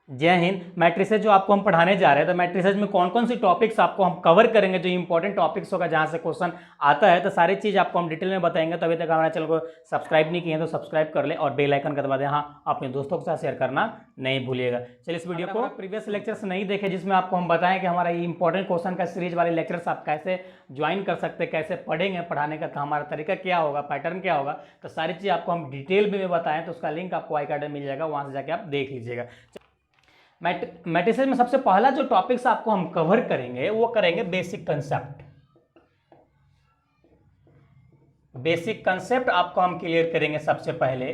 जय हिंद। मैट्रिसेस जो आपको हम पढ़ाने जा रहे हैं, तो मैट्रिसेस में कौन कौन सी टॉपिक्स आपको हम कवर करेंगे, जो इंपॉर्टेंट टॉपिक्स होगा जहां से क्वेश्चन आता है, तो सारी चीज़ आपको हम डिटेल में बताएंगे। तो अभी तक हमारे चैनल को सब्सक्राइब नहीं किए हैं तो सब्सक्राइब कर ले और बेल आइकन का दबा दें। हाँ, अपने दोस्तों के साथ शेयर करना नहीं भूलिएगा। चलिए इस वीडियो को प्रीवियस लेक्चर्स नहीं देखे जिसमें आपको हम बताएं कि हमारा ये इंपॉर्टेंट क्वेश्चन का सीरीज वाले लेक्चर्स आप कैसे ज्वाइन कर सकते हैं, कैसे पढ़ेंगे, पढ़ाने का हमारा तरीका क्या होगा, पैटर्न क्या होगा, तो सारी चीज़ आपको हम डिटेल में बताएं। तो उसका लिंक आपको आई कार्ड में मिल जाएगा, वहाँ से जाके आप देख लीजिएगा। मैट्रिसेस में सबसे पहला जो टॉपिक्स आपको हम कवर करेंगे वो करेंगे बेसिक कंसेप्ट। बेसिक कंसेप्ट आपको हम क्लियर करेंगे सबसे पहले,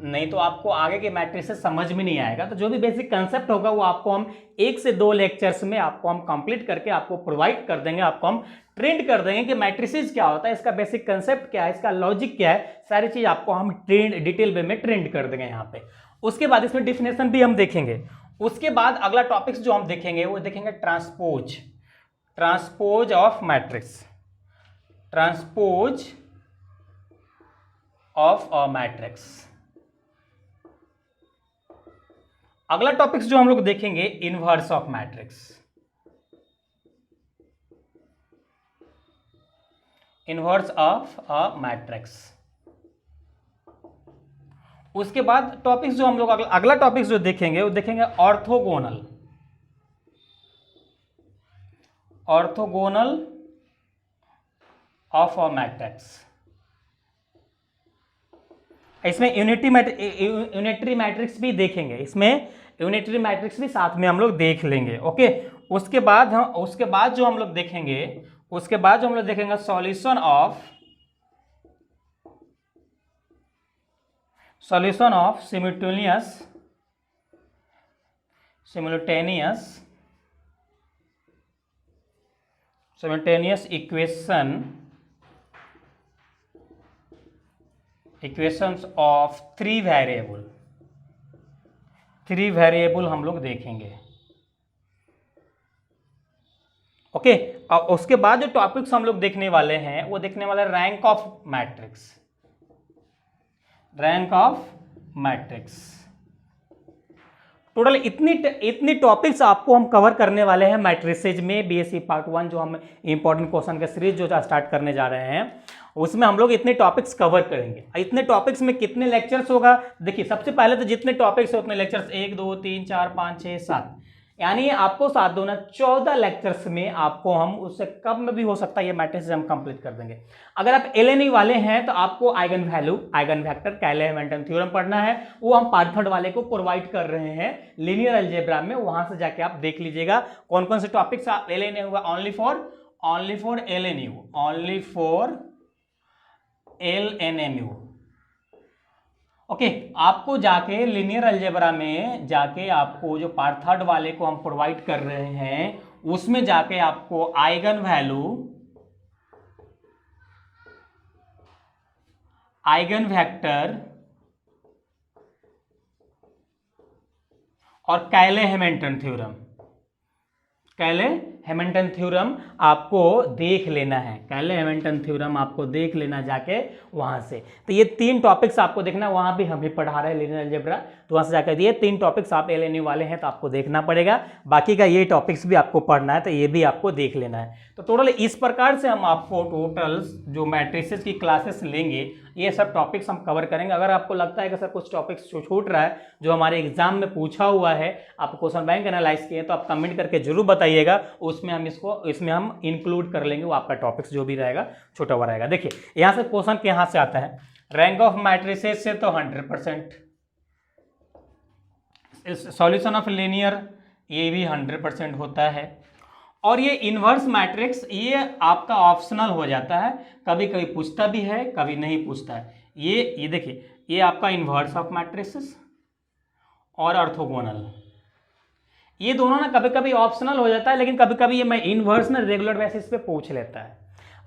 नहीं तो आपको आगे के मैट्रिसेस समझ में नहीं आएगा। तो जो भी बेसिक कंसेप्ट होगा वो आपको हम 1 से 2 लेक्चर्स में आपको हम कंप्लीट करके आपको प्रोवाइड कर देंगे, आपको हम ट्रेंड कर देंगे कि मैट्रिसेस क्या होता है, इसका बेसिक कंसेप्ट क्या है, इसका लॉजिक क्या है, सारी चीज आपको हम ट्रेंड डिटेल वे में ट्रेंड कर देंगे यहाँ पे। उसके बाद इसमें डिफिनेशन भी हम देखेंगे। उसके बाद अगला टॉपिक्स जो हम देखेंगे वो देखेंगे transpose of matrix, transpose of a matrix. अगला टॉपिक्स जो हम लोग देखेंगे inverse of matrix, inverse of a matrix. उसके बाद टॉपिक्स जो हम लोग अगला टॉपिक्स जो देखेंगे वो देखेंगे orthogonal, orthogonal of a matrix. इसमें यूनिटरी मैट्रिक्स भी देखेंगे, इसमें यूनिटरी मैट्रिक्स भी साथ में हम लोग देख लेंगे। ओके, उसके बाद जो हम लोग देखेंगे solution of simultaneous equations of three variable हम लोग देखेंगे। ओके, और उसके बाद जो टॉपिक्स हम लोग देखने वाले हैं वो देखने वाले रैंक ऑफ मैट्रिक्स। टोटल इतनी टॉपिक्स आपको हम कवर करने वाले हैं मैट्रिसेज में। बीएससी पार्ट 1 जो हम इंपॉर्टेंट क्वेश्चन का सीरीज जो स्टार्ट करने जा रहे हैं उसमें हम लोग इतने टॉपिक्स कवर करेंगे। इतने टॉपिक्स में कितने लेक्चर्स होगा, देखिए सबसे पहले तो जितने टॉपिक्स है उतने लेक्चर्स 1 2 3 4 5 6 7, यानी आपको 7 दूना 14 लेक्चर्स में आपको हम उससे कम में भी हो सकता है ये मैट्रिसेस हम कंप्लीट कर देंगे। अगर आप एलएनई वाले हैं तो आपको eigenvalue, eigenvector, Cayley Hamilton theorem पढ़ना है, वो हम पार्ट 3 वाले को प्रोवाइड कर रहे हैं लीनियर अलजेब्रा में, वहां से जाके आप देख लीजिएगा कौन कौन से टॉपिक्स एलएनई हुआ, ओनली फॉर एलएनएमयू। ओके, आपको जाके लीनियर अलजेब्रा में जाके आपको जो पार्ट 3 वाले को हम प्रोवाइड कर रहे हैं उसमें जाके आपको आइगन वैल्यू, आइगन वेक्टर और कैले-हैमिल्टन थ्योरम आपको देख लेना है, कैले-हैमिल्टन थ्योरम आपको देख लेना जाके वहां से। तो ये 3 टॉपिक्स आपको देखना, वहां भी हम ही पढ़ा रहे हैं लीनियर अलजेब्रा, तो वहां से जाकर ये 3 टॉपिक्स आप एलएनयू वाले हैं तो आपको देखना पड़ेगा। बाकी का ये टॉपिक्स भी आपको पढ़ना है तो ये भी आपको देख लेना है। तो टोटल इस प्रकार से हम आपको टोटल जो मैट्रिसेस की क्लासेस लेंगे ये सब टॉपिक्स हम कवर करेंगे। अगर आपको लगता है कि सर कुछ टॉपिक्स छूट रहा है जो हमारे एग्जाम में पूछा हुआ है, आप क्वेश्चन बैंक एनालाइज किए, तो आप कमेंट करके जरूर बताइएगा, इसमें हम इंक्लूड कर लेंगे, वो आपका टॉपिक्स जो भी रहेगा छोटा हुआ रहेगा। देखिए यहाँ से क्वेश्चन कहाँ से आता है, रैंक ऑफ मैट्रिसेस से तो 100%, सॉल्यूशन ऑफ लीनियर ये भी 100% होता है, और ये इनवर्स मैट्रिक्स ये आपका ऑप्शनल हो जाता है, कभी कभी पूछता भी है कभी नहीं पूछता है। ये देखिए ये आपका इनवर्स ऑफ मैट्रिसेस और ऑर्थोगोनल, ये दोनों ना कभी कभी ऑप्शनल हो जाता है, लेकिन कभी कभी ये मैं इनवर्स ना रेगुलर बेसिस पे पूछ लेता है।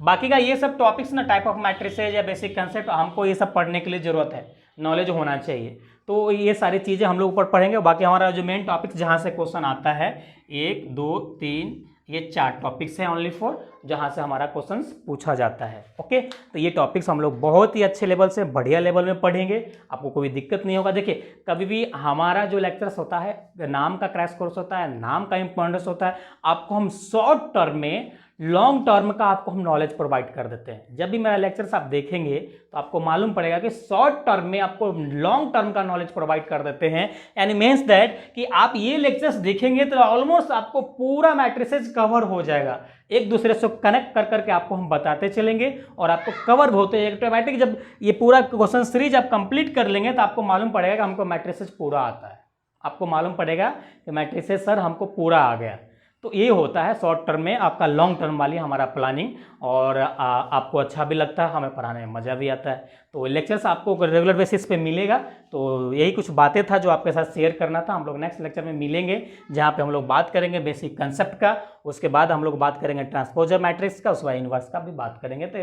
बाकी का ये सब टॉपिक्स ना टाइप ऑफ मैट्रिसेस या बेसिक कंसेप्ट हमको ये सब पढ़ने के लिए जरूरत है, नॉलेज होना चाहिए, तो ये सारी चीज़ें हम लोग ऊपर पढ़ेंगे। बाकी हमारा जो मेन टॉपिक्स जहाँ से क्वेश्चन आता है 1 2 3 ये 4 टॉपिक्स हैं ओनली फॉर जहाँ से हमारा क्वेश्चंस पूछा जाता है। ओके, तो ये टॉपिक्स हम लोग बहुत ही अच्छे लेवल से बढ़िया लेवल में पढ़ेंगे, आपको कोई दिक्कत नहीं होगा। देखिए कभी भी हमारा जो लेक्चर्स होता है नाम का क्रैश कोर्स होता है, नाम का इंपॉर्टेंस होता है, आपको हम शॉर्ट टर्म में लॉन्ग टर्म का आपको हम नॉलेज प्रोवाइड कर देते हैं। जब भी मेरा लेक्चर्स आप देखेंगे तो आपको मालूम पड़ेगा कि शॉर्ट टर्म में आपको लॉन्ग टर्म का नॉलेज प्रोवाइड कर देते हैं। यानी मीन्स दैट कि आप ये लेक्चर्स देखेंगे तो ऑलमोस्ट आपको पूरा मैट्रिसेस कवर हो जाएगा, एक दूसरे से कनेक्ट कर करके आपको हम बताते चलेंगे और आपको कवर होते ऑटोमेटिक। जब ये पूरा क्वेश्चन सीरीज आप कंप्लीट कर लेंगे तो आपको मालूम पड़ेगा कि हमको मैट्रिसेस पूरा आता है, आपको मालूम पड़ेगा कि मैट्रिसेस सर हमको पूरा आ गया। तो ये होता है शॉर्ट टर्म में आपका लॉन्ग टर्म वाली हमारा प्लानिंग, और आपको अच्छा भी लगता है, हमें पढ़ाने में मज़ा भी आता है। तो लेक्चर्स आपको रेगुलर बेसिस पे मिलेगा। तो यही कुछ बातें था जो आपके साथ शेयर करना था। हम लोग नेक्स्ट लेक्चर में मिलेंगे जहाँ पे हम लोग बात करेंगे बेसिक कंसेप्ट का, उसके बाद हम लोग बात करेंगे ट्रांसपोजर मैट्रिक्स का, उसके बाद इनवर्स का भी बात करेंगे। तो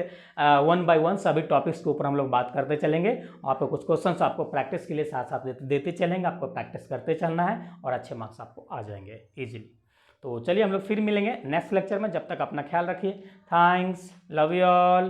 1 by 1 सभी टॉपिक्स के ऊपर हम लोग बात करते चलेंगे। आपको कुछ क्वेश्चन आपको प्रैक्टिस के लिए साथ साथ देते चलेंगे, आपको प्रैक्टिस करते चलना है और अच्छे मार्क्स आपको आ जाएंगे ईजिली। तो चलिए हम लोग फिर मिलेंगे नेक्स्ट लेक्चर में, जब तक अपना ख्याल रखिए। Thanks, love you all.